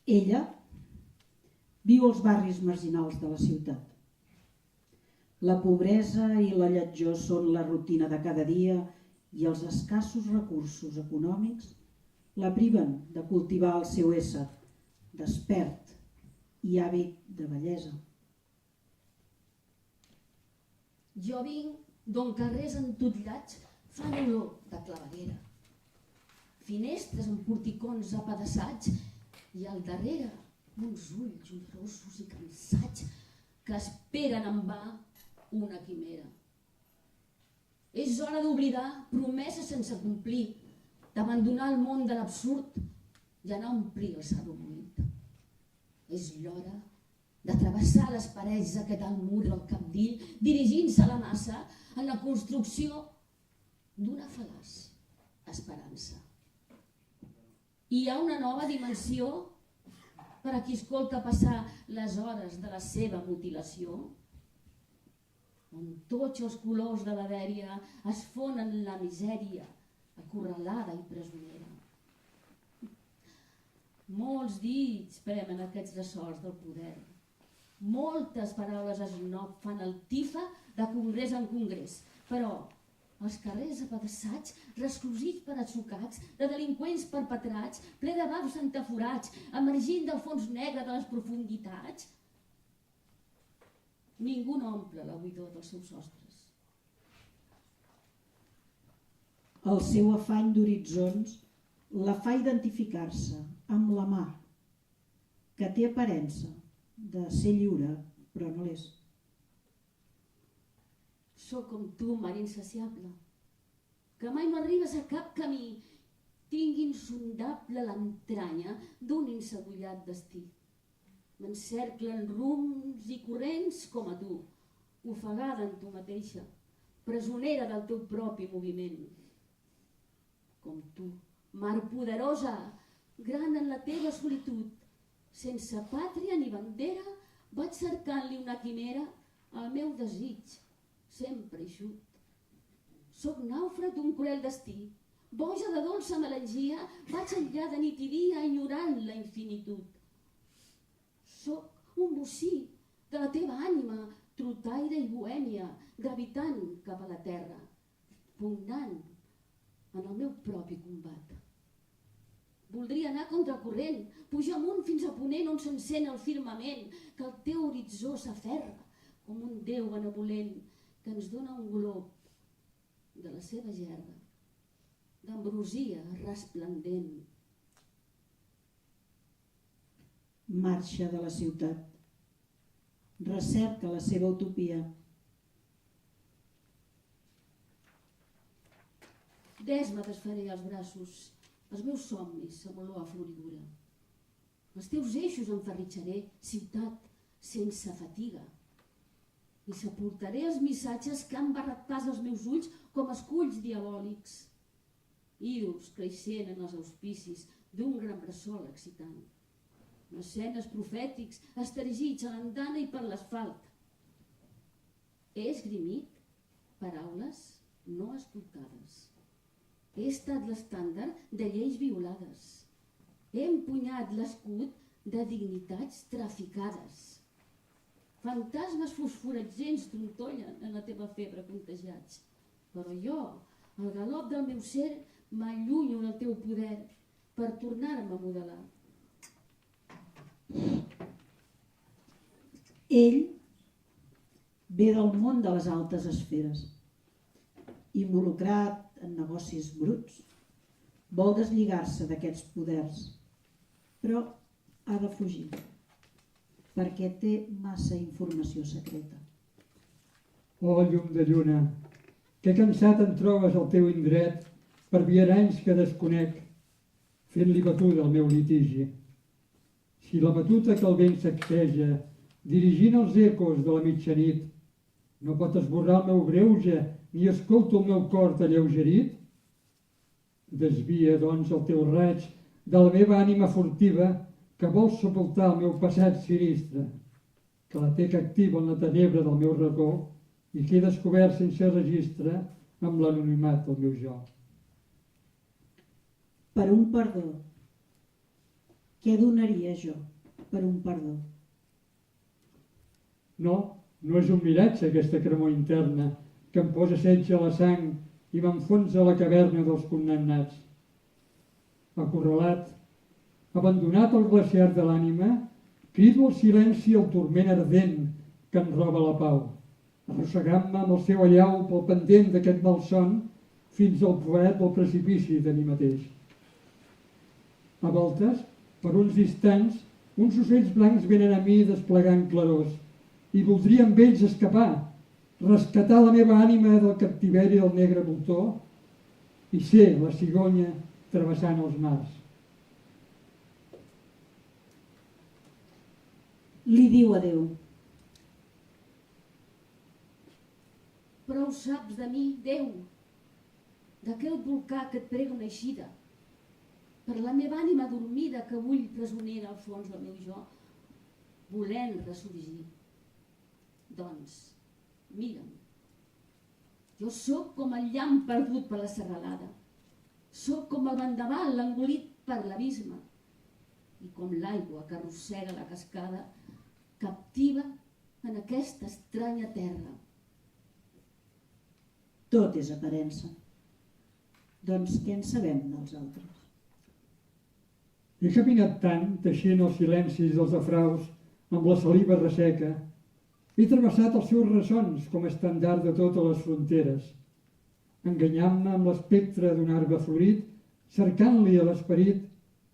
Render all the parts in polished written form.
Ella viu als barris marginals de la ciutat. La pobresa i la lletjor són la rutina de cada dia i els escassos recursos econòmics la priven de cultivar el seu ésser despert i hàbit de bellesa. Jo vinc d'on carrers entotllats fan olor de claveguera. Finestres amb porticons apedaçats i al darrere uns ulls olorosos i cansats que esperen en va una quimera. És hora d'oblidar promeses sense complir, d'abandonar el món de l'absurd i anar a omplir el cerro buit. És l'hora de travessar les parets d'aquest alt mur del capdill, dirigint-se a la massa en la construcció d'una fal·laç esperança. Hi ha una nova dimensió per a qui escolta passar les hores de la seva mutilació, on tots els colors de la dèria es fonen en la misèria acorralada i presonera. Molts dits premen aquests ressorts del poder. Moltes paraules esnob fan el tifa de congrés en congrés, però els carrers apedaçats, resclosits per atzucats, de delinqüents perpetrats, ple de bafs entaforats, emergint del fons negre de les profunditats, ningú n'omple la buidor dels seus sostres. El seu afany d'horitzons la fa identificar-se amb la mar, que té aparença de ser lliure, però no l'és. Sóc com tu, mar insaciable, que mai no arribes a cap camí. Tinc insondable l'entranya d'un insegullat destí. M'encerclen rums i corrents com a tu, ofegada en tu mateixa, presonera del teu propi moviment. Com tu, mar poderosa, gran en la teva solitud, sense pàtria ni bandera, vaig cercant-li una quimera al meu desig, sempre eixut. Soc nàufrag d'un cruel destí, boja de dolça melangia, vaig enllà de nit i dia enyorant la infinitud. Soc un bocí de la teva ànima, trotaire i bohèmia, gravitant cap a la terra, pugnant en el meu propi combat. Voldria anar contracorrent, pujar amunt fins a ponent on s'encén el firmament, que el teu horitzó s'aferra com un déu benevolent que ens dona un glob de la seva gerra, d'ambrosia resplendent. Marxa de la ciutat, recerca la seva utopia. D'esma desfaré els braços, els meus somnis amb olor a floridura. Els teus eixos enferritxaré, ciutat sense fatiga, i sepultaré els missatges que han barrat pas els meus ulls com esculls diabòlics. Ídols creixent en els auspicis d'un gran bressol excitant. Mecenes profètics estergits a l'andana i per l'asfalt. He esgrimit paraules no escoltades. He estat l'estàndard de lleis violades. He empunyat l'escut de dignitats traficades. Fantasmes fosforetsents trontollen en la teva febre contagiats. Però jo, al galop del meu ser, m'allunyo del teu poder per tornar-me a modelar. Ell ve del món de les altes esferes, involucrat en negocis bruts. Vol deslligar-se d'aquests poders, però ha de fugir, perquè té massa informació secreta. Oh, llum de lluna, que cansat em trobes al teu indret per viaranys que desconec, fent-li batuda al meu litigi. Si la batuta que el vent sacseja, dirigint els ecos de la mitjanit, no pot esborrar el meu greuge ni escolta el meu cor alleugerit, desvia, doncs, el teu raig de la meva ànima furtiva que vol sepultar el meu passat sinistre, que la té captiva en la tenebra del meu racó i que he descobert sense registre amb l'anonimat del meu jo. Per un perdó, Què donaria jo per un perdó? No, no és un miratge aquesta cremor interna que em posa setge a la sang i m'enfonsa a la caverna dels condemnats. Acorralat, abandonat al glaciar de l'ànima, crido al silenci el turment ardent que em roba la pau, arrossegant-me amb el seu allau pel pendent d'aquest malson fins al forat del precipici de mi mateix. A voltes, per uns instants, uns ocells blancs venen a mi desplegant clarors i voldria amb ells escapar, rescatar la meva ànima del captiveri del negre voltor i ser la cigonya travessant els mars. Li diu adeu. Prou saps de mi, Déu, d'aquell volcà que et prega una eixida, per la meva ànima dormida que vull presonera al fons del meu jo, volent ressorgir. Doncs, mira'm, jo sóc com el llamp perdut per la serralada, sóc com el vendaval engolit per l'abisme i com l'aigua que arrossega la cascada captiva en aquesta estranya terra. Tot és aparença. Doncs què en sabem dels altres? He caminat tant, teixint els silencis dels afraus amb la saliva resseca. He travessat els seus ressons com a estendard de totes les fronteres, enganyant-me amb l'espectre d'un arbre florit, cercant-li a l'esperit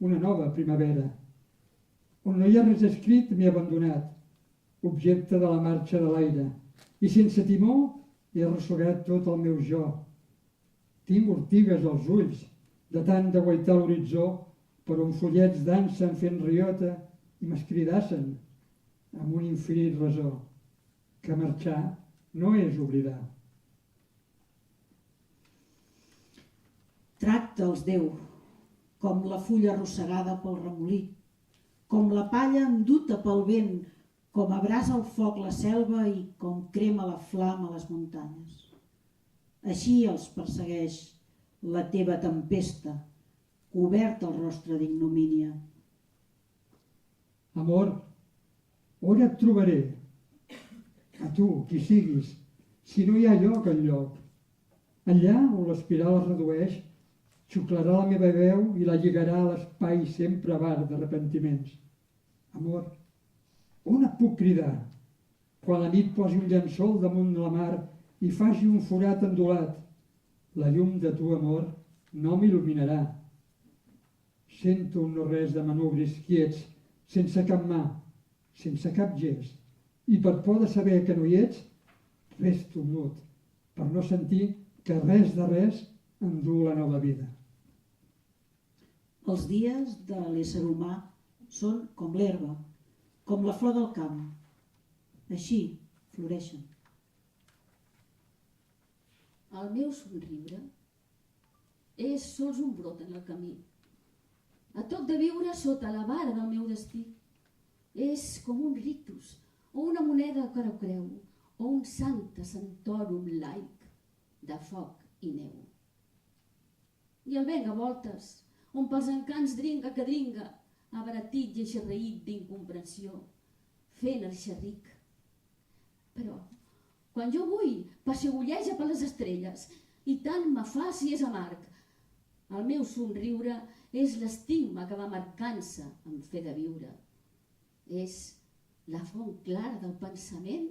una nova primavera. On no hi ha res escrit m'he abandonat, objecte de la marxa de l'aire, i sense timó he arrossegat tot el meu jo. Tinc ortigues als ulls, de tant de guaitar l'horitzó, per on follets dansen fent riota i m'escridassen amb un infinit resó, que marxar no és oblidar. Tracta'ls, Déu, com la fulla arrossegada pel remolí, com la palla enduta pel vent, com abrasa el foc la selva i com crema la flama les muntanyes. Així els persegueix la teva tempesta, cobert el rostre d'ignomínia. Amor, on et trobaré? A tu, qui siguis, si no hi ha lloc enlloc. Allà on l'espiral es redueix, xuclarà la meva veu i la lligarà a l'espai sempre avar d'arrepentiments. Amor, on et puc cridar? Quan la nit posi un llençol damunt la mar i faci un forat endolat, la llum de tu, amor, no m'il·luminarà. Sento un no-res de manubris quiets, sense cap mà, sense cap gest, i per por de saber que no hi ets, resto mut, per no sentir que res de res endú la nova vida. Els dies de l'ésser humà són com l'herba, com la flor del camp. Així floreixen. El meu somriure és sols un brot en el camí. A toc de viure sota la vara del meu destí. És com un rictus, o una moneda que no creu, o un sancta santorum laic de foc i neu. I el vent a voltes, on pels encants dringa que dringa, abaratit i eixarreït d'incomprensió, fent el xerric. Però, quan jo vull, pessigolleja per les estrelles, i tant me fa si és amarg. El meu somriure és l'estigma que va marcant-se en fer de viure. És la font clara del pensament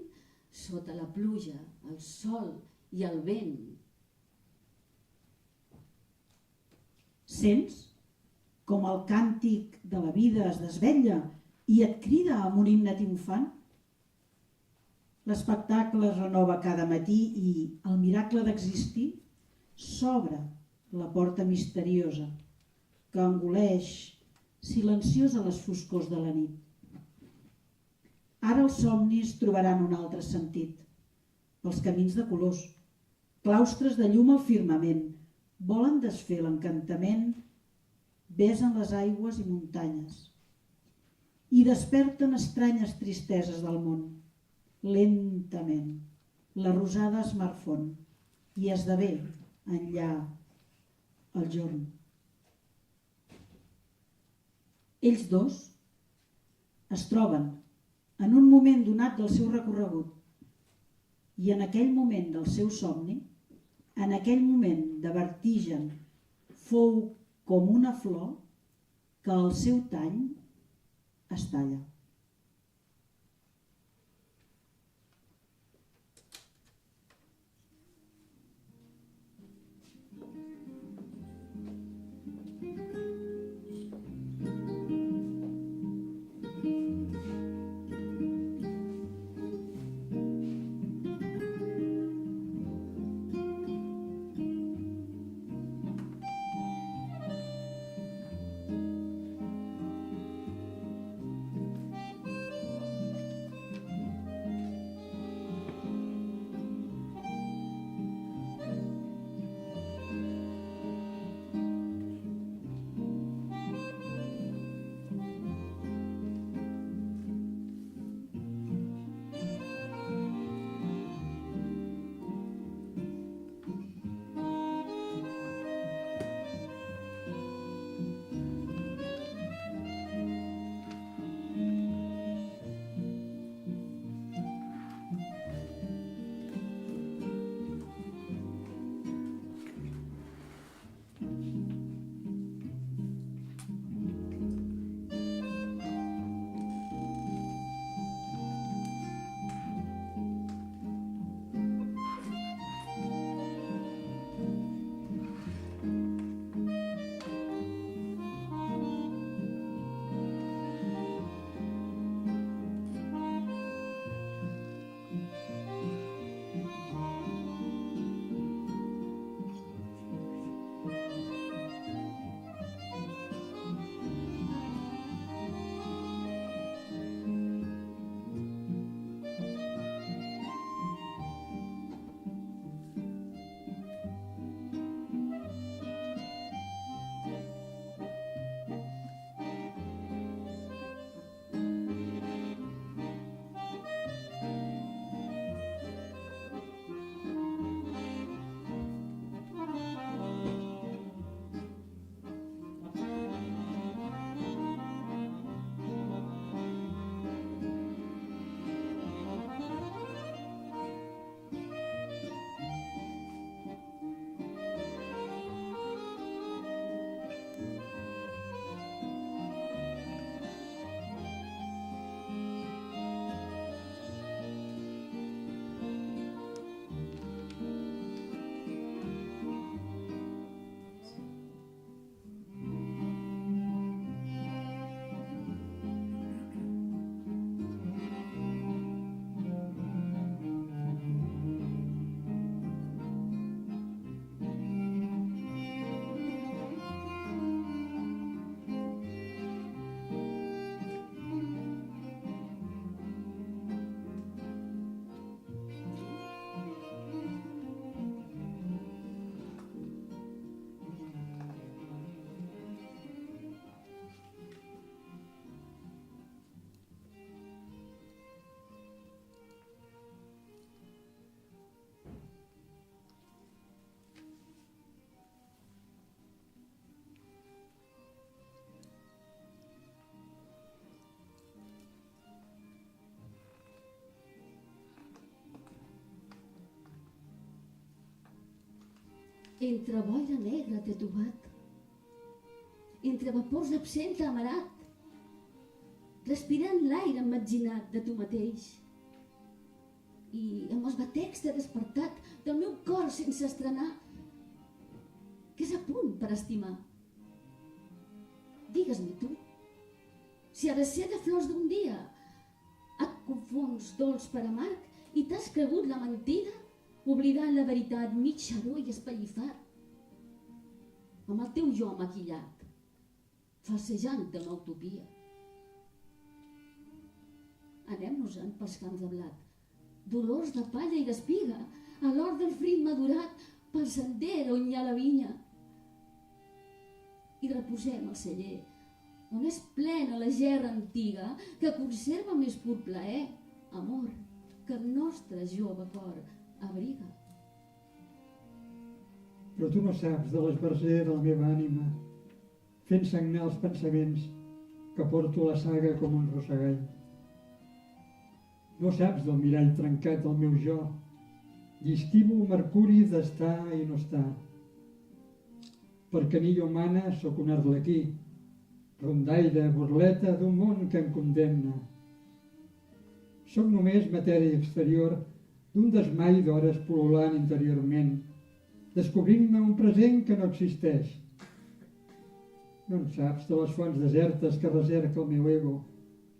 sota la pluja, el sol i el vent. Sents com el càntic de la vida es desvetlla i et crida amb un himne triomfant? L'espectacle es renova cada matí i el miracle d'existir s'obre la porta misteriosa que engoleix silenciosa les foscors de la nit. Ara els somnis trobaran un altre sentit. Pels camins de colors, claustres de llum al firmament, volen desfer l'encantament, besen les aigües i muntanyes i desperten estranyes tristeses del món. Lentament, la rosada es marfon i esdevé enllà el jorn. Ells dos es troben en un moment donat del seu recorregut i en aquell moment del seu somni, en aquell moment de vertigen, fou com una flor que al seu tall es talla. Entre boira negra t'he trobat, entre vapors d'absenta amarat, respirant l'aire emmetzinat de tu mateix. I amb els batecs t'he despertat del meu cor sense estrenar, que és a punt per estimar. Digues-me tu, si ha de ser de flors d'un dia, et confons dolç per amarg i t'has cregut la mentida, oblidant la veritat mig xaró i espellifat. Amb el teu jo maquillat, falsejant de una utopia. Anem-nos-en pels camps de blat, dolors de palla i d'espiga, a l'hort del fruit madurat, pel sender on hi ha la vinya. I reposem el celler, on és plena la gerra antiga, que conserva més pur plaer, amor, que el nostre jove cor abriga. Però tu no saps de l'esbarzer de la meva ànima, fent sagnar els pensaments que porto la saga com un rossegall. No saps del mirall trencat el meu jo, llistivo el mercuri d'estar i no estar. Per canilla humana sóc un arlequí, rondaire, burleta d'un món que em condemna. Sóc només matèria exterior d'un desmai d'hores pol·lulant interiorment, descobrint-me un present que no existeix. No en saps de les fonts desertes que recerca el meu ego,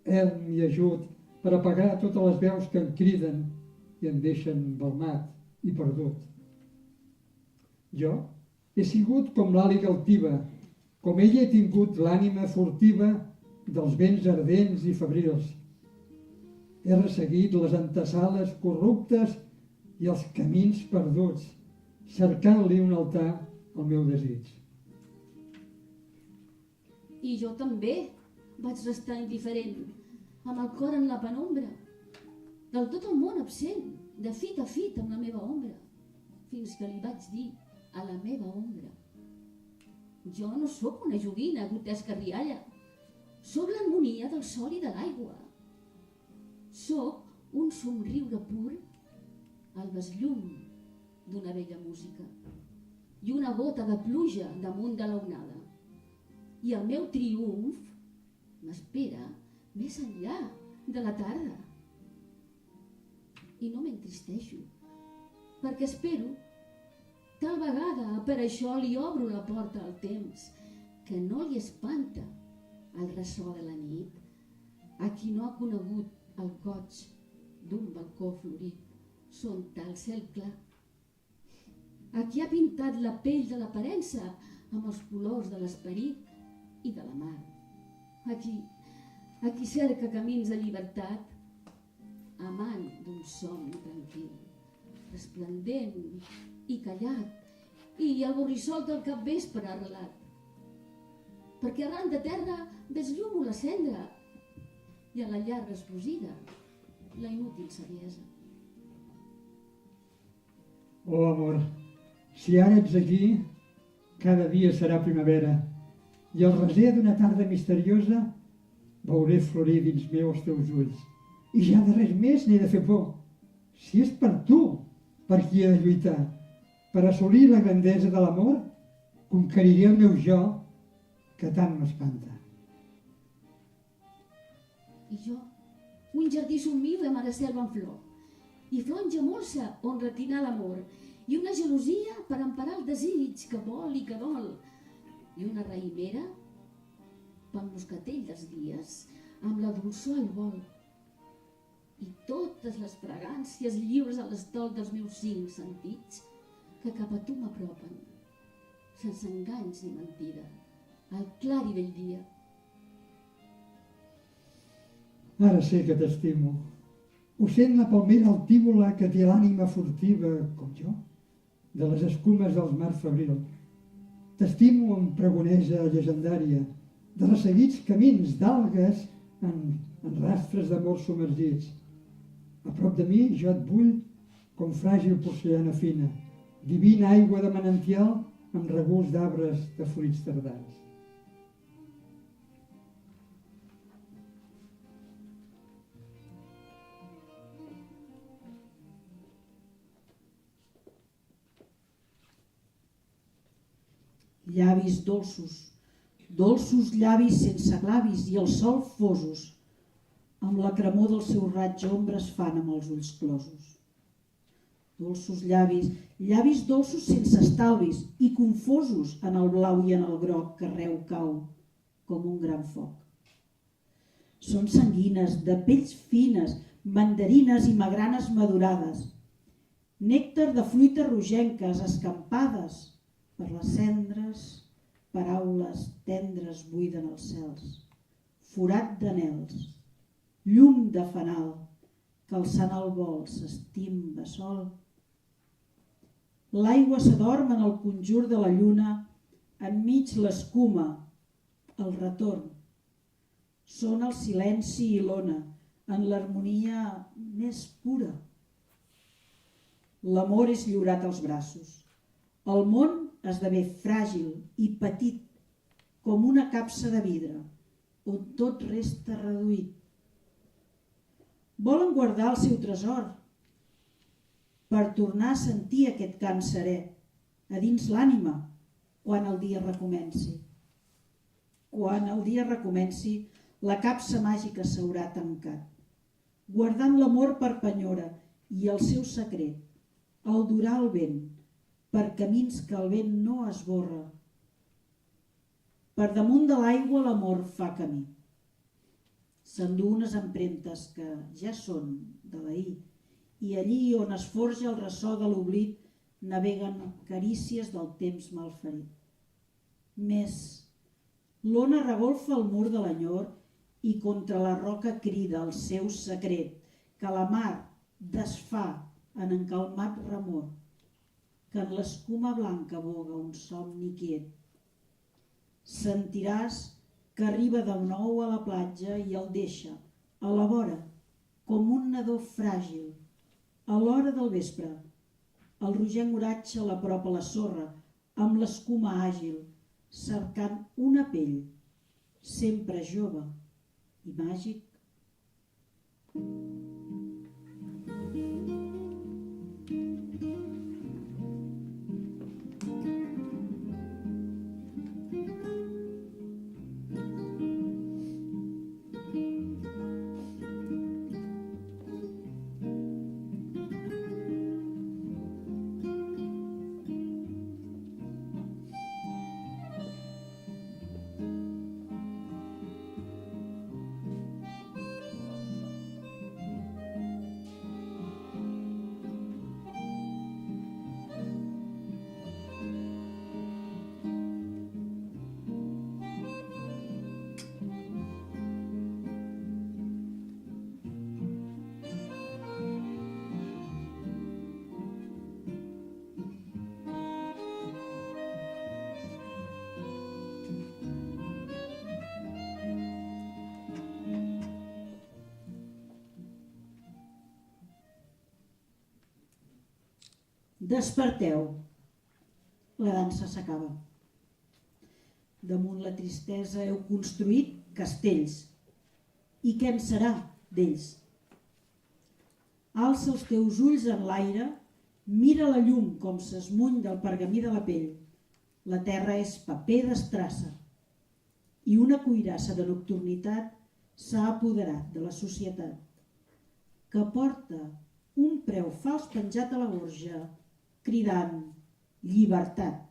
erm i ajut per apagar totes les veus que em criden i em deixen balmat i perdut. Jo he sigut com l'àliga altiva, com ella he tingut l'ànima furtiva dels vents ardents i febrils. He resseguit les antesales corruptes i els camins perduts, cercant-li un altar al meu desig. I jo també vaig restar indiferent, amb el cor en la penombra, del tot el món absent, de fit a fit amb la meva ombra, fins que li vaig dir a la meva ombra: jo no sóc una joguina grotesca rialla, sóc l'harmonia del sol i de l'aigua. Sóc un somriure pur al besllum d'una vella música i una gota de pluja damunt de l'onada. I el meu triomf m'espera més enllà de la tarda. I no m'entristeixo, perquè espero tal vegada per això li obro la porta al temps, que no li espanta el ressò de la nit, a qui no ha conegut el goig d'un balcó florit son tal cel clar, a qui ha pintat la pell de l'aparença amb els colors de l'esperit i de la mar, a qui cerca camins de llibertat, amant d'un somni tranquil, resplendent i callat, i el borrissol del capvespre arrelat, perquè arran de terra desllumo la cendra i a la llar resposida la inútil saviesa. Oh, amor, si ara ets aquí, cada dia serà primavera i al reser d'una tarda misteriosa veuré florir dins meu els teus ulls. I ja de res més n'he de fer por. Si és per tu, per qui he de lluitar, per assolir la grandesa de l'amor, conqueriré el meu jo, que tant m'espanta. I jo, un jardí somniu amb ara selva en flor, i flor engemolsa on retinar l'amor, i una gelosia per emparar el desig que vol i que dol, i una raïmera pel moscatell dels dies, amb la dolçor al vol, i totes les fragàncies lliures a l'estol dels meus 5 sentits que cap a tu m'apropen, sense enganys ni mentida, al clar i bell dia. Ara sé que t'estimo. Ho sent la palmera altívola que té l'ànima furtiva, com jo, de les escumes dels mars febril. T'estimo amb pregonesa llegendària, de resseguits camins d'algues en rastres d'amor submergits. A prop de mi jo et vull com fràgil porcellana fina, divina aigua de manantial amb regust d'arbres de fruits tardans. Llavis dolços, dolços llavis sense clavis i el sol fosos, amb la cremor del seu raig ombres fan amb els ulls closos. Dolços llavis, llavis dolços sense estalvis i confosos en el blau i en el groc que arreu cau com un gran foc. Són sanguines, de pells fines, mandarines i magranes madurades, nèctar de fruites rogenques escampades per les cendres, paraules tendres buiden els cels, forat d'anels, llum de fanal, que alçant el vol s'estimba sol. L'aigua s'adorm en el conjur de la lluna, enmig l'escuma, el retorn. Són el silenci i l'ona, en l'harmonia més pura. L'amor és lliurat als braços. El món esdevé fràgil i petit com una capsa de vidre on tot resta reduït. Volen guardar el seu tresor per tornar a sentir aquest cant serè a dins l'ànima quan el dia recomenci. Quan el dia recomenci, la capsa màgica s'haurà tancat, guardant l'amor per penyora i el seu secret, el durà el vent, per camins que el vent no esborra. Per damunt de l'aigua l'amor fa camí. S'endú unes empremtes que ja són de l'ahir, i allí on es forja el ressò de l'oblit naveguen carícies del temps malferit. Més, l'ona revolfa el mur de l'enyor i contra la roca crida el seu secret, que la mar desfà en encalmat remor, que en l'escuma blanca voga un somni quiet. Sentiràs que arriba de nou a la platja i el deixa a la vora com un nadó fràgil. A l'hora del vespre, el rogenc oratge l'apropa a la sorra amb l'escuma àgil, cercant una pell, sempre jove i màgic. Desperteu. La dansa s'acaba. Damunt la tristesa heu construït castells. I què en serà d'ells? Alça els teus ulls en l'aire, mira la llum com s'esmuny del pergamí de la pell. La terra és paper d'estrassa i una cuirassa de nocturnitat s'ha apoderat de la societat, que porta un preu fals penjat a la gorja, cridant llibertat.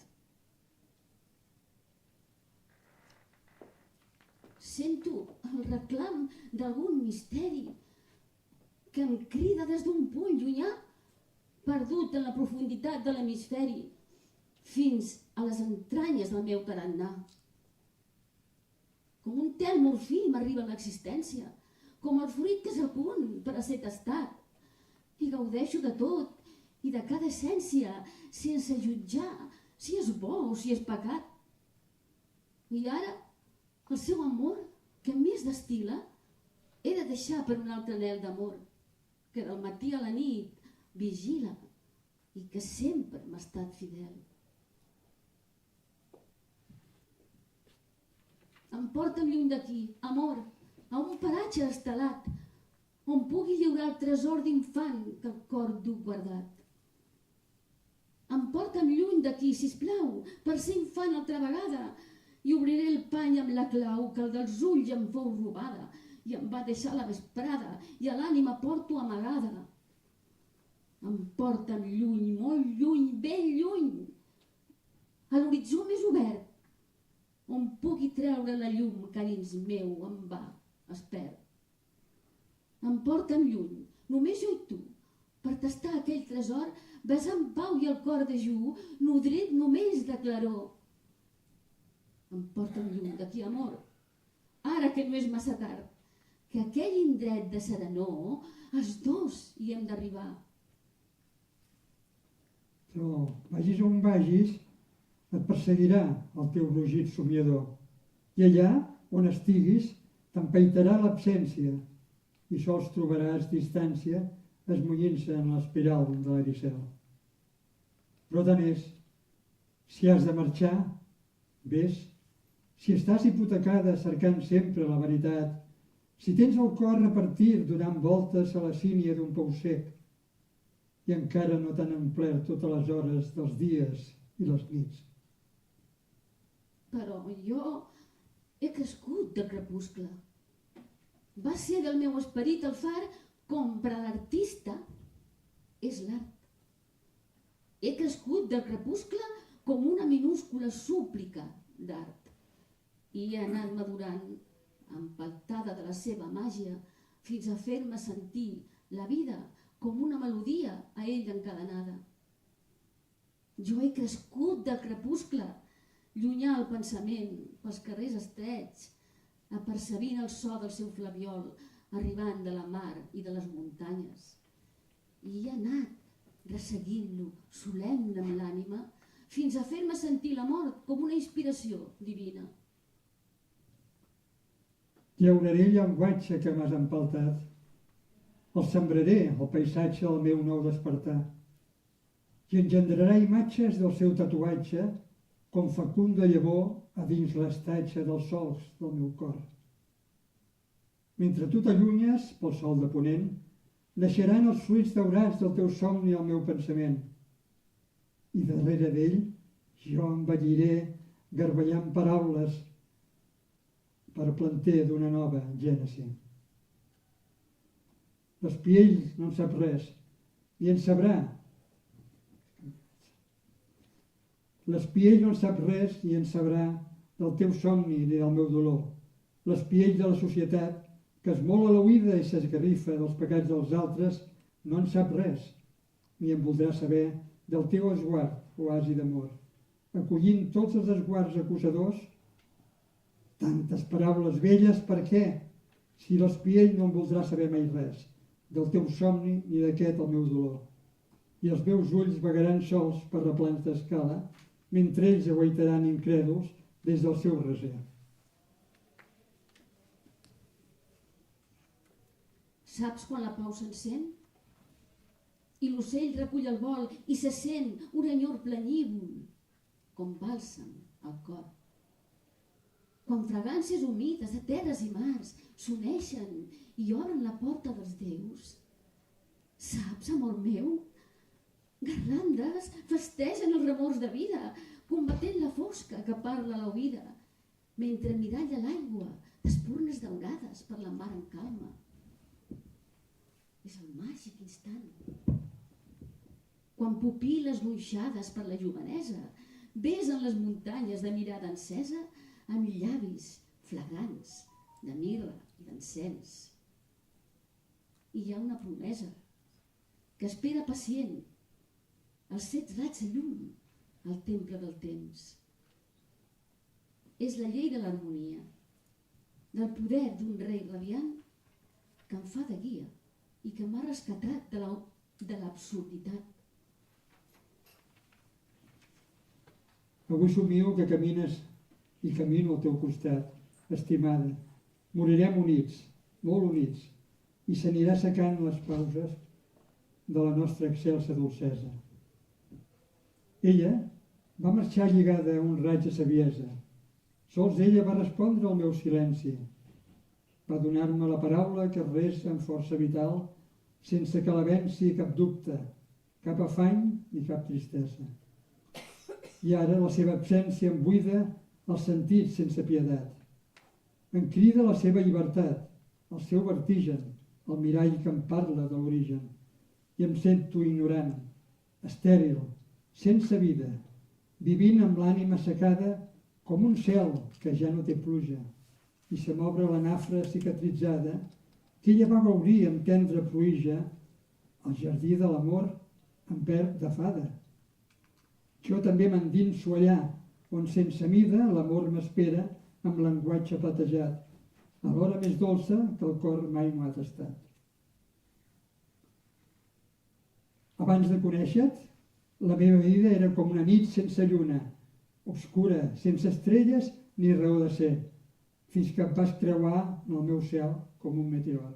Sento el reclam d'algun misteri que em crida des d'un punt llunyà, perdut en la profunditat de l'hemisferi, fins a les entranyes del meu tarannà. Com un tel morfí m'arriba a l'existència, com el fruit que és a punt per a ser tastat, i gaudeixo de tot i de cada essència, sense jutjar si és bo o si és pecat. I ara, el seu amor, que més destil·la, he de deixar per un altre anhel d'amor, que del matí a la nit vigila i que sempre m'ha estat fidel. Emporta'm lluny d'aquí, amor, a un paratge estelat, on pugui lliurar el tresor d'infant que el cor duc guardat. Emporta'm lluny d'aquí, sisplau, per ser infant altra vegada, i obriré el pany amb la clau que el dels ulls em fou robada i em va deixar la vesprada i a l'ànima porto amagada. Emporta'm lluny, molt lluny, ben lluny, a l'horitzó més obert, on pugui treure la llum que dins meu em va, espero. Emporta'm lluny, només jo i tu, per tastar aquell tresor, besar en pau i el cor de ju, nodrit només de claror. Emporta'm lluny d'aquí, amor, ara que no és massa tard, que aquell indret de serenor, els dos hi hem d'arribar. Però vagis on vagis, et perseguirà el teu rugit somiador. I allà on estiguis t'empaitarà l'absència i sols trobaràs distància esmullint-se en l'espiral de l'ericel. Però tant és, si has de marxar, vés si estàs hipotecada cercant sempre la veritat, si tens el cor repartit donant voltes a la sínia d'un pou sec i encara no t'han omplert totes les hores dels dies i les nits. Però jo he crescut de crepuscle. Va ser del meu esperit el far com per a l'artista és l'art. He crescut del crepuscle com una minúscula súplica d'art i he anat madurant, empaltada de la seva màgia, fins a fer-me sentir la vida com una melodia a ell encadenada. Jo he crescut del crepuscle, llunyà el pensament pels carrers estrets, apercebint el so del seu flabiol arribant de la mar i de les muntanyes. I he anat resseguint-lo, solemne amb l'ànima, fins a fer-me sentir la mort com una inspiració divina. Llauraré el llenguatge que m'has empaltat. El sembraré, el paisatge del meu nou despertar. I engendrarà imatges del seu tatuatge com fecunda llavor a dins l'estatge dels sols del meu cor. Mentre tu t'allunyes pel sol de ponent, naixeran els fruits daurats del teu somni al meu pensament. I darrere d'ell jo embelliré garbellant paraules per planter d'una nova gènesi. L'espiell no en sap res, ni en sabrà. L'espiell no en sap res ni en sabrà del teu somni ni del meu dolor. L'espiell de la societat, que es mola a l'oïda i s'esgarrifa dels pecats dels altres, no en sap res, ni en voldrà saber del teu esguard, oasi d'amor. Acollint tots els esguards acusadors, tantes paraules velles, per què? Si l'espiell no en voldrà saber mai res, del teu somni ni d'aquest el meu dolor. I els meus ulls vagaran sols per replans d'escala, mentre ells aguaitaran incrèduls des del seu recer. Saps quan la pau s'encén? I l'ocell recull el vol i se sent un enyor planyívol, com bàlsam al cor. Quan fragàncies humides de terres i mars s'uneixen i obren la porta dels déus. Saps, amor meu? Garlandes festegen els remors de vida, combatent la fosca que parla a l'oïda, mentre miralla l'aigua d'espurnes daurades per la mar en calma. És el màgic instant. Quan pupil·les moixades per la jovenesa besen les muntanyes de mirada encesa amb llavis flagrants de mirra i d'encens. I hi ha una promesa que espera pacient els 7 raigs de llum al temple del temps. És la llei de l'harmonia, del poder d'un rei radiant que em fa de guia i que m'ha rescatat de l'absurditat. Avui somio que camines i camino al teu costat, estimada. Morirem units, molt units, i s'anirà secant les pauses de la nostra excelsa dolcesa. Ella va marxar lligada a un raig de saviesa. Sols ella va respondre al meu silenci. Va donar-me la paraula que res amb força vital, sense que la venci cap dubte, cap afany ni cap tristesa. I ara la seva absència em buida els sentits sense piedat. Em crida la seva llibertat, el seu vertigen, el mirall que em parla de l'origen. I em sento ignorant, estèril, sense vida, vivint amb l'ànima secada com un cel que ja no té pluja, i se m'obre la nafra cicatritzada que ella va gaudir amb tendra pruïja al jardí de l'amor amb verd de fada. Jo també m'endinso allà on sense mida l'amor m'espera amb llenguatge platejat, alhora més dolça que el cor mai m'ha tastat. Abans de conèixer-te, la meva vida era com una nit sense lluna, obscura, sense estrelles ni raó de ser, fins que em vas creuar en el meu cel com un meteor.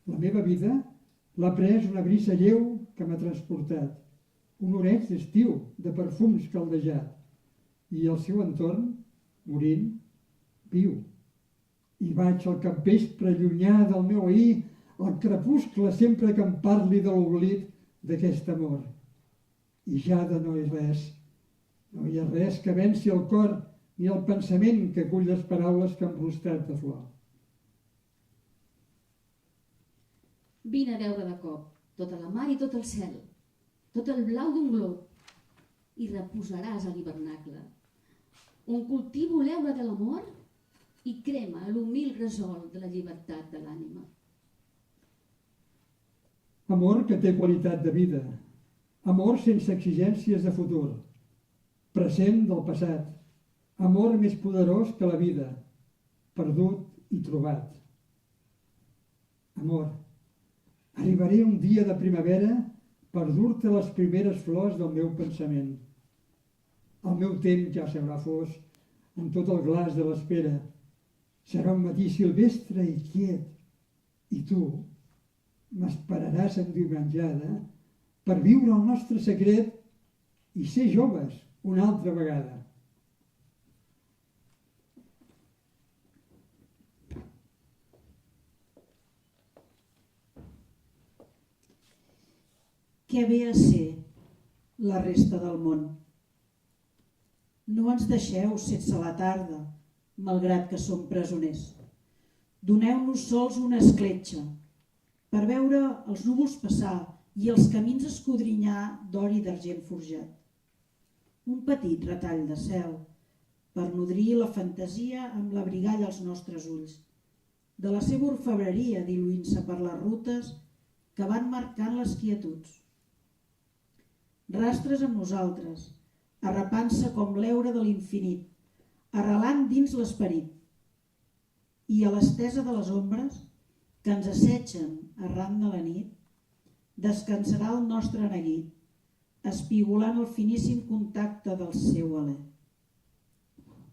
La meva vida l'ha pres una brisa lleu que m'ha transportat, un oreig d'estiu de perfums caldejat, i el seu entorn morint, viu. I vaig al capvespre llunyà del meu ahir, al crepuscle sempre que em parli de l'oblit d'aquest amor. I ja de no hi res, no hi ha res que venci el cor ni el pensament que acull les paraules que han rostrat de flor. Vine a veure de cop tota la mar i tot el cel, tot el blau d'un glob, i reposaràs a l'hivernacle, on cultivo l'heura de l'amor i crema l'humil gresol de la llibertat de l'ànima. Amor que té qualitat de vida, amor sense exigències de futur, present del passat, amor més poderós que la vida, perdut i trobat. Amor, arribaré un dia de primavera per dur-te les primeres flors del meu pensament. El meu temps ja s'haurà fos en tot el glaç de l'espera. Serà un matí silvestre i quiet, i tu m'esperaràs endiumenjada per viure el nostre secret i ser joves una altra vegada. Què ve a ser la resta del món? No ens deixeu sense la tarda, malgrat que som presoners. Doneu-nos sols una escletxa per veure els núvols passar i els camins escodrinyar d'or i d'argent forjat. Un petit retall de cel per nodrir la fantasia amb l'abrigall als nostres ulls, de la seva orfebreria diluint-se per les rutes que van marcant les quietuds. Rastres amb nosaltres, arrapant-se com l'heura de l'infinit, arrelant dins l'esperit, i a l'estesa de les ombres que ens assetgen arran de la nit, descansarà el nostre neguit, espigolant el finíssim contacte del seu alè.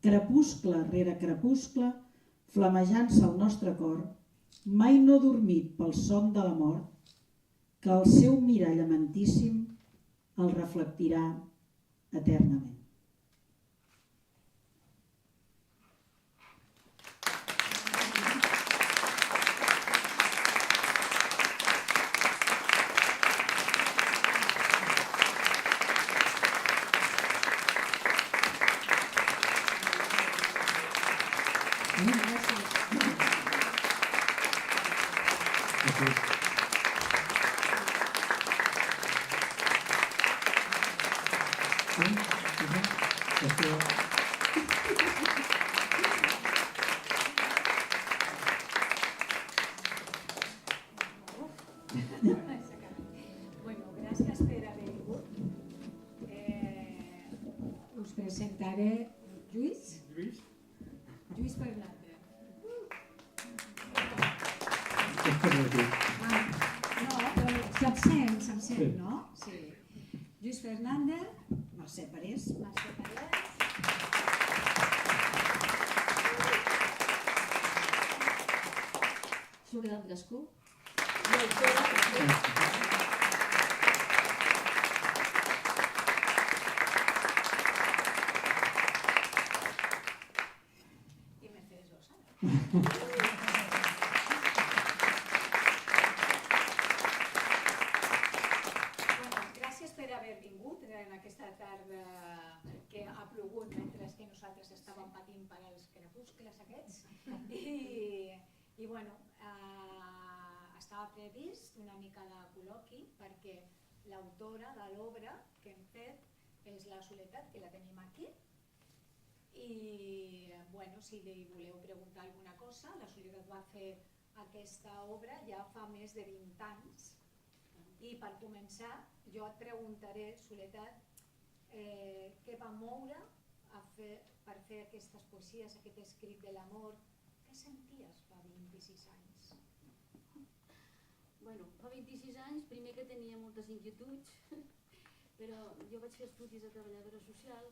Crepuscle rere crepuscle, flamejant-se el nostre cor, mai no dormit pel son de la mort, que el seu mirall amantíssim el reflectirà eternament. Bueno, gràcies per haver vingut. Us presentaré Lluís Fernández. No, però se'm sent, no? Sí. Lluís Fernández, Mercè Parés. Soledat Gascó. i Mercedes Lozano. Gràcies per haver vingut en aquesta tarda que ha plogut mentre que nosaltres estàvem patint per als crepuscles aquests. I bueno, estava previst una mica de col·loqui perquè l'autora de l'obra que hem fet és la Soledat, que la tenim aquí. I bueno, si li voleu preguntar alguna cosa, la Soledat va fer aquesta obra ja fa més de 20 anys. I per començar, jo et preguntaré, Soledat, què va moure per fer aquestes poesies, aquest escrit de l'amor? Què senties fa 26 anys? Bueno, fa 26 anys, primer que tenia moltes inquietuds, però jo vaig fer estudis de treballadora social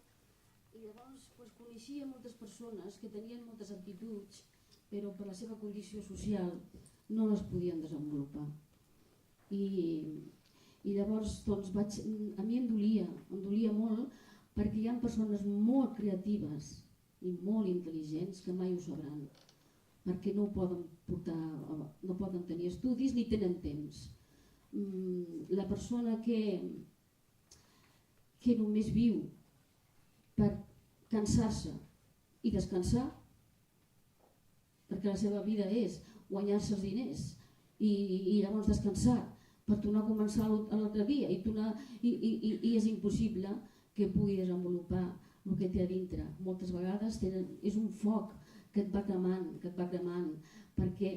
i llavors coneixia moltes persones que tenien moltes aptituds, però per la seva condició social no les podien desenvolupar. I llavors doncs, a mi em dolia molt perquè hi ha persones molt creatives i molt intel·ligents que mai ho sabran, perquè no poden tenir estudis ni tenen temps. La persona que només viu per cansar-se i descansar, perquè la seva vida és guanyar-se els diners i llavors descansar per tornar a començar l'altre dia i és impossible que pugui desenvolupar el que té a dintre. Moltes vegades és un foc que et va cremant, perquè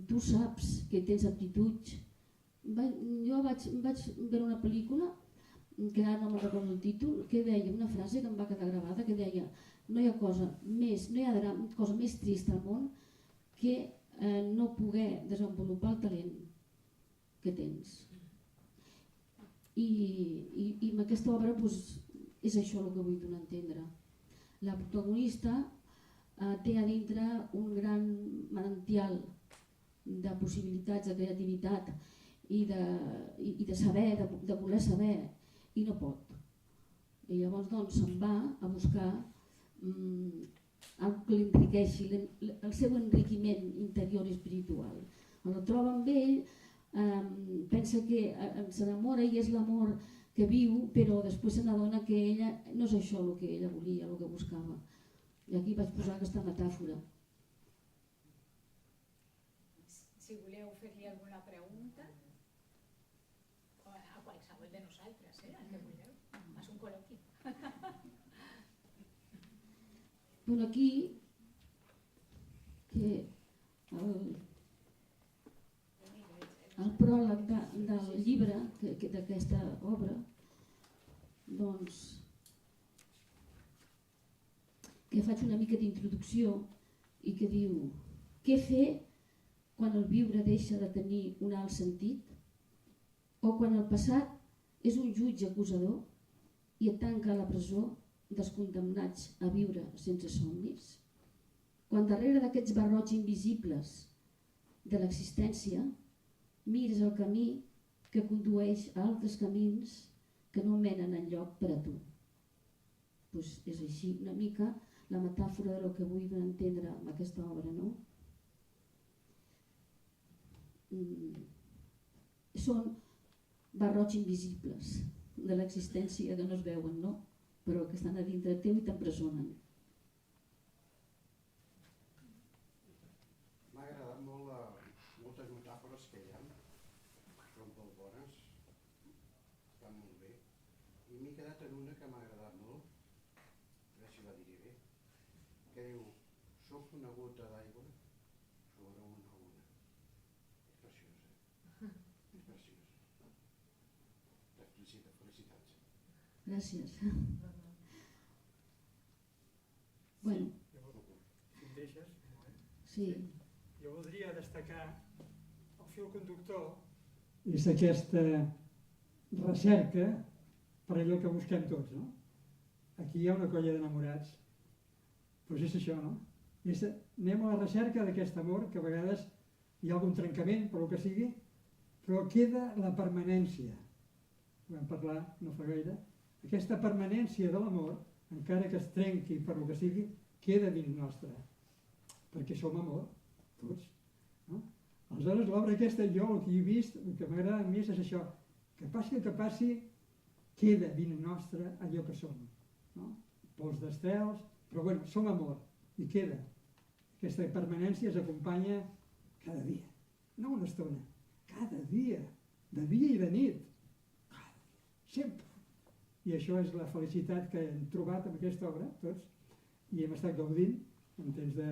tu saps que tens aptituds. Jo vaig veure una pel·lícula, que ara no me'n recordo el títol, que deia una frase que em va quedar gravada, que deia: no hi ha cosa més trista al món que no poder desenvolupar el talent que tens. I amb aquesta obra és això el que vull donar a entendre. La protagonista té a dintre un gran manantial de possibilitats, de creativitat i de saber, de voler saber, i no pot. I llavors doncs se'n va a buscar el que l'enriqueixi, el seu enriquiment interior i espiritual. El troba amb ell, pensa que s'enamora i és l'amor que viu, però després se n'adona que ella no és això el que ella volia, el que buscava. I aquí vaig posar aquesta metàfora. Si voleu fer-li alguna pregunta, a qualsevol de nosaltres, el que vulgueu. És un col·loqui. Bueno, aquí que el pròleg del llibre, d'aquesta obra, doncs, que faig una mica d'introducció i que diu: què fer quan el viure deixa de tenir un alt sentit, o quan el passat és un jutge acusador i et tanca a la presó dels condemnats a viure sense somnis, quan darrere d'aquests barrots invisibles de l'existència mires el camí que condueix a altres camins que no menen enlloc per a tu. Doncs és així una mica la metàfora del que vull entendre amb aquesta obra, no? Són barrots invisibles de l'existència que no es veuen, no? Però que estan a dintre teu i t'empresonen. M'ha agradat molt moltes metàfores que hi ha, són molt bones, estan molt bé, i m'he quedat en una que m'ha agradat molt, a veure si la diré bé, que diu: soc una gota d'aigua sobre una ona. És preciosa, és preciosa. T'explicita, felicitats. Gràcies. Bueno, Si em deixes, sí. jo voldria destacar el fil conductor és aquesta recerca per allò que busquem tots, no? Aquí hi ha una colla d'enamorats, doncs és això, no? Anem a la recerca d'aquest amor, que a vegades hi ha algun trencament, per el que sigui, però queda la permanència. Ho vam parlar no fa gaire. Aquesta permanència de l'amor, encara que es trenqui per el que sigui, queda dins nostre, perquè som amor, tots. No? Aleshores, l'obra aquesta, jo el que he vist, el que m'agrada més és això, que passi el que passi, queda dins nostre allò que som. No? Pols d'estels, però bueno, som amor, i queda. Aquesta permanència ens acompanya cada dia, no una estona, cada dia, de dia i de nit, cada dia, sempre. I això és la felicitat que hem trobat amb aquesta obra, tots, i hem estat gaudint en temps de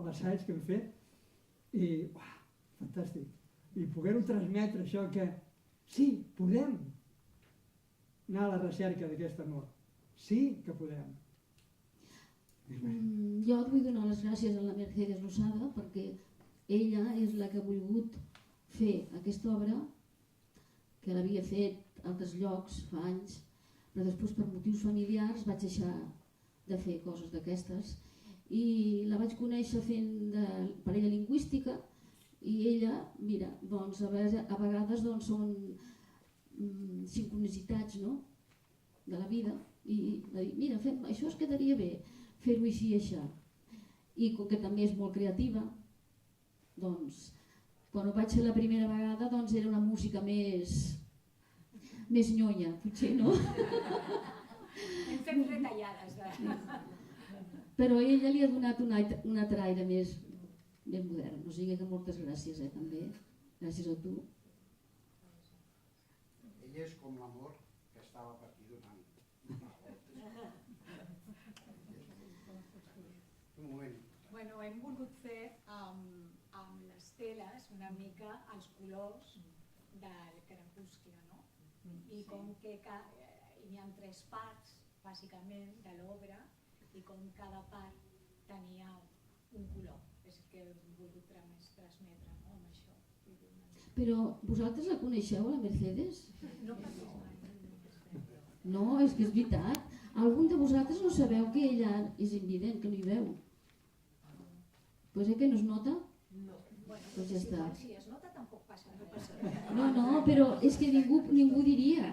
l'assaig que hem fet, i uah, fantàstic. I poder-ho transmetre, això que sí, podem anar a la recerca d'aquest amor, sí que podem. Jo et vull donar les gràcies a la Mercedes Losada, perquè ella és la que ha volgut fer aquesta obra, que l'havia fet a altres llocs fa anys, però després per motius familiars vaig deixar de fer coses d'aquestes, i la vaig conèixer fent de parella lingüística, i ella, mira, doncs a vegades doncs, són sincronicitats, no?, de la vida, i va dir: mira, això es quedaria bé, fer-ho així i això. I com que també és molt creativa, doncs, quan ho vaig fer la primera vegada, doncs era una música més nyonya, potser, no? Hem fet retallades. Però ella li ha donat un altre aire més modern. O sigui que moltes gràcies, també. Gràcies a tu. Ella és com l'amor que estava per aquí donant. Un moment. Bueno, hem volgut fer amb les teles una mica els colors del crepuscle, no? I com que hi ha 3 parts, bàsicament, de l'obra, i com cada part tenia un color. És el que hem volgut transmetre, no?, amb això. Però vosaltres la coneixeu, la Mercedes? No parlis mai. No, és que és veritat. Algun de vosaltres no sabeu que ella és invident, que no hi veu? Doncs que no es nota? No. Doncs ja està. Si es nota tampoc passa res. No, però és que ningú diria.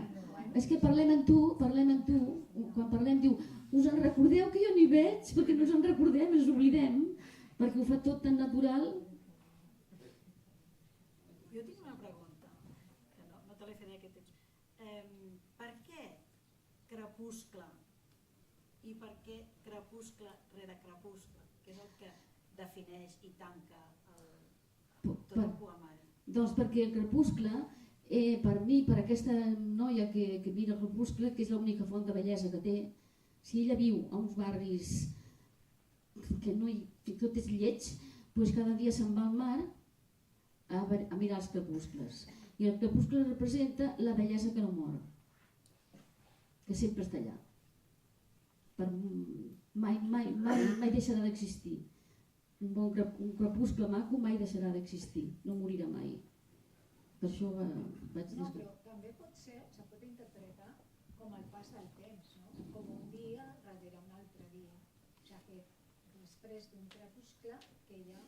És que parlem en tu, quan parlem diu, us en recordeu que jo no hi veig? Perquè no ens en recordem, ens oblidem, perquè ho fa tot tan natural. Jo tinc una pregunta, que no te l'he fet aquest temps. Per què crepuscle i per què crepuscle rere crepuscle, que és el que defineix i tanca tot el poemari? Doncs perquè el crepuscle, per mi, per aquesta noia que mira el crepuscle, que és l'única font de bellesa que té, si ella viu a uns barris que tot és lleig, doncs cada dia se'n va al mar a mirar els crepuscles. I el crepuscle representa la bellesa que no mor, que sempre està allà. Mai deixarà d'existir. Un crepuscle maco mai deixarà d'existir, no morirà mai. Per això vaig dir... No, però també se pot interpretar com el pas del temps, no? Com un dia darrere un altre dia. O sigui que després d'un crepuscle queda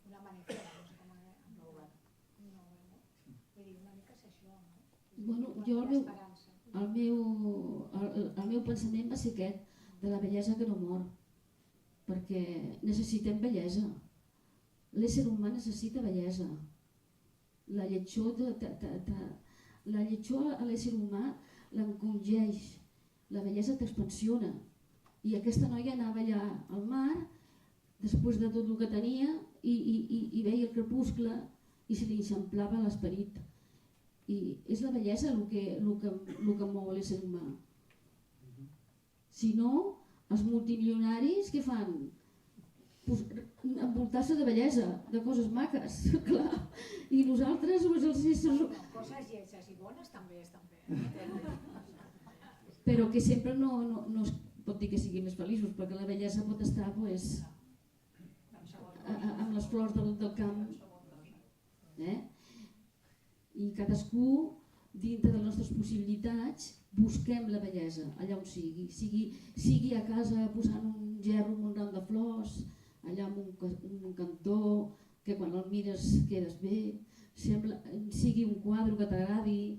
un amanecer, no sé com vull dir, una mica és això, no? Bueno, jo el meu pensament va ser aquest, de la bellesa que no mor, perquè necessitem bellesa. L'ésser humà necessita bellesa. La lletjor a l'ésser humà l'encongeix, la bellesa t'expansiona. I aquesta noia anava allà al mar, després de tot el que tenia, i veia el crepuscle i se li eixamplava l'esperit. I és la bellesa el que mou l'ésser humà. Si no, els multimilionaris què fan? Envoltar-se de bellesa, de coses maques, clar. I nosaltres, els éssers... Coses lletges i bones també estan bé. Però que sempre no es pot dir que siguin més feliços, perquè la bellesa pot estar amb les flors del camp. I cadascú, dintre de les nostres possibilitats, busquem la bellesa allà on sigui. Sigui a casa posant un gerro amb un ram de flors, allà en un cantó, que quan el mires quedes bé, sigui un quadre que t'agradi,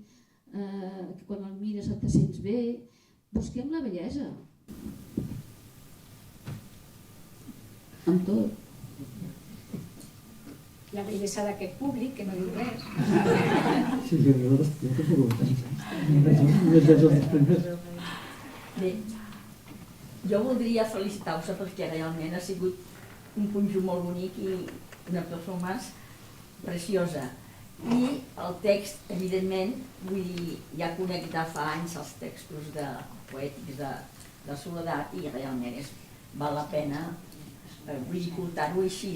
que quan el mires te sents bé. Busquem la bellesa. Amb tot. La bellesa d'aquest públic, que no diu res. Sí, Bé, jo voldria felicitar-vos perquè realment ha sigut un conjunt molt bonic i una performance preciosa. I el text, evidentment, vull dir, ja conec de fa anys els textos poètics de Soledat i realment val la pena portar-ho així,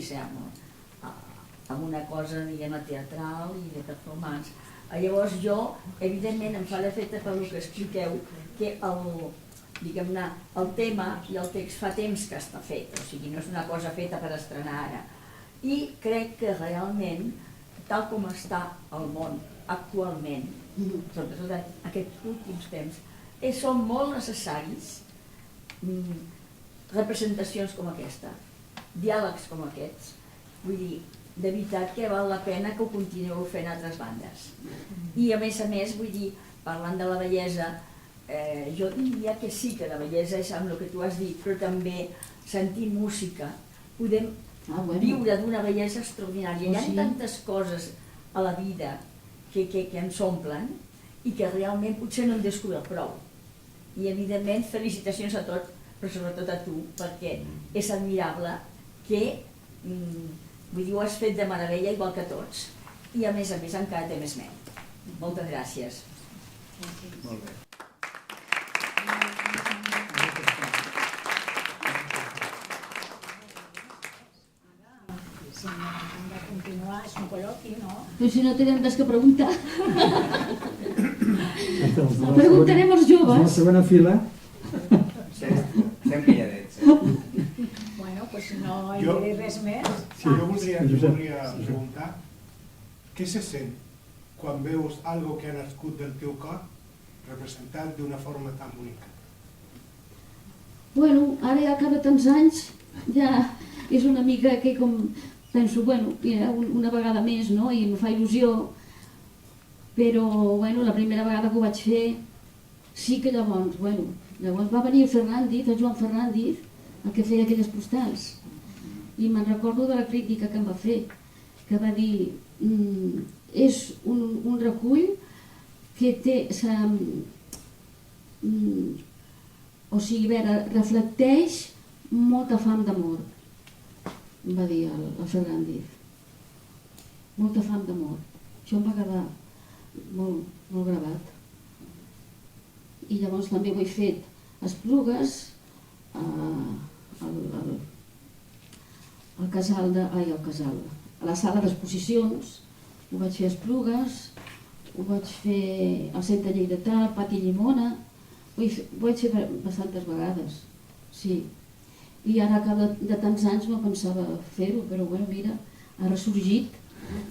amb una cosa, diguem-ne, teatral i de performance. Llavors jo, evidentment, em fa l'efecte pel que expliqueu que el tema i el text fa temps que està fet, o sigui, no és una cosa feta per estrenar ara. I crec que realment, tal com està el món actualment, sobretot en aquests últims temps, són molt necessaris representacions com aquesta, diàlegs com aquests. Vull dir, de veritat que val la pena que ho continueu fent a altres bandes. I a més, vull dir, parlant de la bellesa, jo diria que sí, que la bellesa és amb el que tu has dit, però també sentir música. Podem viure d'una bellesa extraordinària. Hi ha tantes coses a la vida que ens omplen i que realment potser no hem descobert prou. I evidentment felicitacions a tots, però sobretot a tu, perquè és admirable que vull dir, ho has fet de meravella igual que tots i a més encara té més mèrit. Moltes gràcies. Molt bé. Si hem de continuar, és un col·loqui, no? Però si no tenen res que preguntar. Preguntarem als joves. La segona fila. Estem calladets. Bueno, doncs no hi diré res més. Sí, jo voldria preguntar què se sent quan veus algo que ha nascut del teu cor representat d'una forma tan bonica? Bueno, ara ja cada tants anys ja és una mica que com penso, bueno, una vegada més, no? I em fa il·lusió, però bueno, la primera vegada que ho vaig fer sí que llavors va venir el Joan Fernández, el que feia aquelles postals, i me'n recordo de la crítica que em va fer, que va dir és un recull que té o sigui, reflecteix molta fam d'amor, va dir el Fernández. Molta fam d'amor. Això em va quedar molt gravat. I llavors també ho he fet a Esplugues, a la sala d'exposicions, ho vaig fer a Esplugues, ho vaig fer al Centre Lleidatà, al Pati Llimona, ho vaig fer bastantes vegades, sí. I ara, al cap de tants anys, no pensava fer-ho, però bueno, mira, ha ressorgit,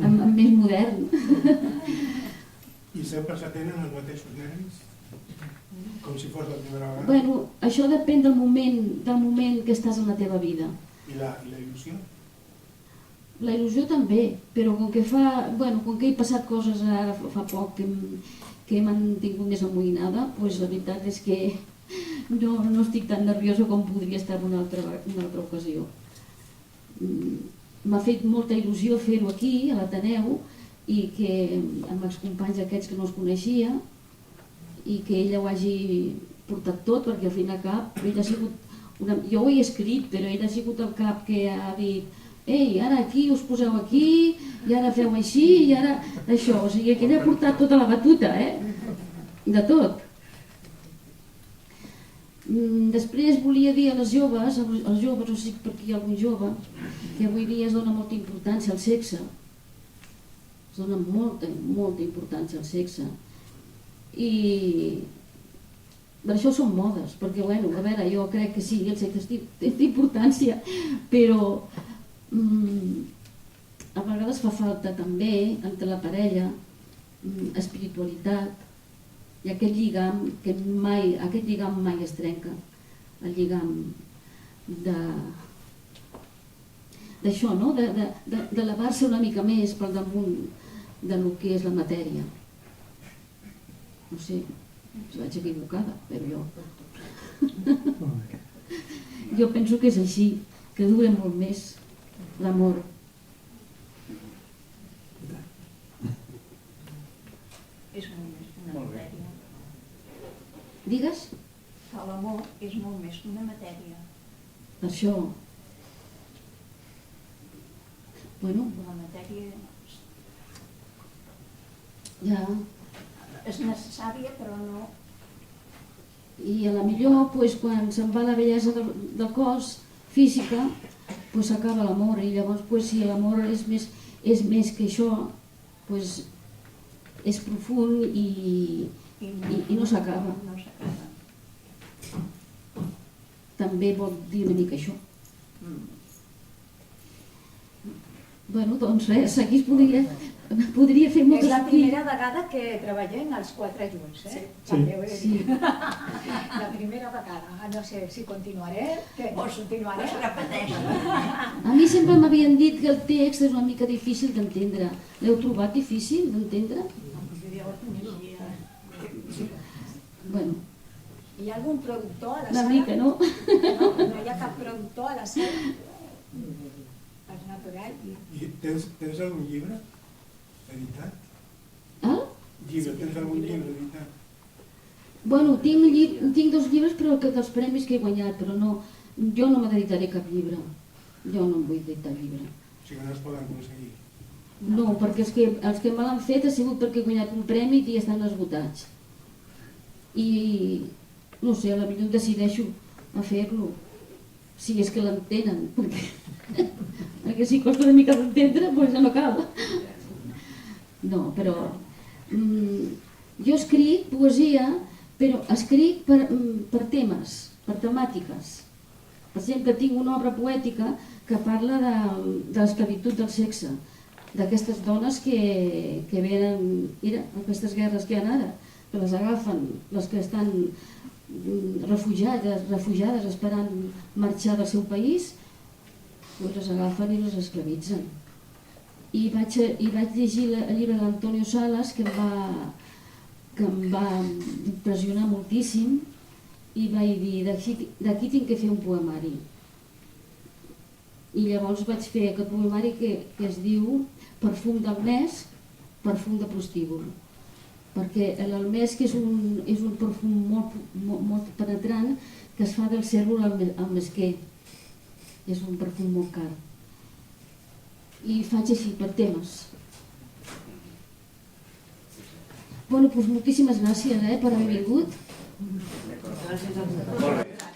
amb més modern. I sempre s'atenen els mateixos nervis? Com si fos la primera vegada? Bueno, això depèn del moment que estàs en la teva vida. I la il·lusió? La il·lusió també, però com que he passat coses ara fa poc que m'han tingut més amoïnada, doncs la veritat és que no estic tan nerviosa com podria estar en una altra ocasió. M'ha fet molta il·lusió fer-ho aquí, a l'Ateneu, i que amb els companys aquests que no els coneixia, i que ella ho hagi portat tot, perquè al fin i al cap ell ha sigut jo ho he escrit, però ell ha sigut el cap que ha dit ei, ara aquí us poseu aquí, i ara feu així, i ara això. O sigui, que ell ha portat tota la batuta, de tot. Després volia dir a les joves, o sigui, per aquí hi ha algun jove, que avui dia es dona molta importància al sexe. Es dona molta importància al sexe. I per això són modes, perquè, bueno, a veure, jo crec que sí, el sexe té importància, però a vegades fa falta també, entre la parella, espiritualitat, i aquest lligam mai es trenca, el lligam d'això, no? D'elevar-se una mica més per damunt del que és la matèria. No sé, si vaig equivocada, però jo penso que és així, que dura molt més l'amor. És molt més que una matèria. Digues? Que l'amor és molt més que una matèria. Això. Bueno. La matèria ja és necessària, però no. I a la millor, quan se'n va la bellesa del cos física, s'acaba l'amor, i llavors si l'amor és més que això, és profund i no s'acaba. També vol dir una mica això. Bueno, doncs res, aquí podria fer moltes... És la primera vegada que treballem els quatre junts, també ho he de dir. La primera vegada. No sé si continuaré, que continuaré. Es repeteix. A mi sempre m'havien dit que el text és una mica difícil d'entendre. L'heu trobat difícil d'entendre? Bueno, Hi ha algun productor a la Una sala? mica, no? No hi ha cap productor a la sala? És natural. I tens algun llibre editat? Ah? Tens algun llibre editat? Bueno, tinc 2 llibres però dels premis que he guanyat, però no, jo no m'editaré cap llibre. Jo no em vull editar llibre. O sigui que no es poden aconseguir. No, perquè els que me l'han fet ha sigut perquè he guanyat un premi i estan esgotats. I no sé, potser em decideixo a fer-lo, si és que l'entenen, perquè si costa una mica d'entendre, doncs ja no cal. No, però jo escric poesia, però escric per temes, per temàtiques. Per exemple, tinc una obra poètica que parla de l'esclavitud del sexe, d'aquestes dones que venen, aquestes guerres que hi ha ara, que les agafen, les que estan refugiades esperant marxar del seu país, doncs les agafen i les esclavitzen. I vaig llegir el llibre d'Antonio Salas, que em va impressionar moltíssim, i vaig dir, d'aquí tinc que fer un poemari. I llavors vaig fer aquest poemari que es diu Perfum del mes, perfum de prostíbul. Perquè l'almesc és un perfum molt penetrant que es fa del cèrvol al mesquer. És un perfum molt car. I faig així, per temes. Bueno, doncs moltíssimes gràcies per haver vingut. Gràcies a vosaltres.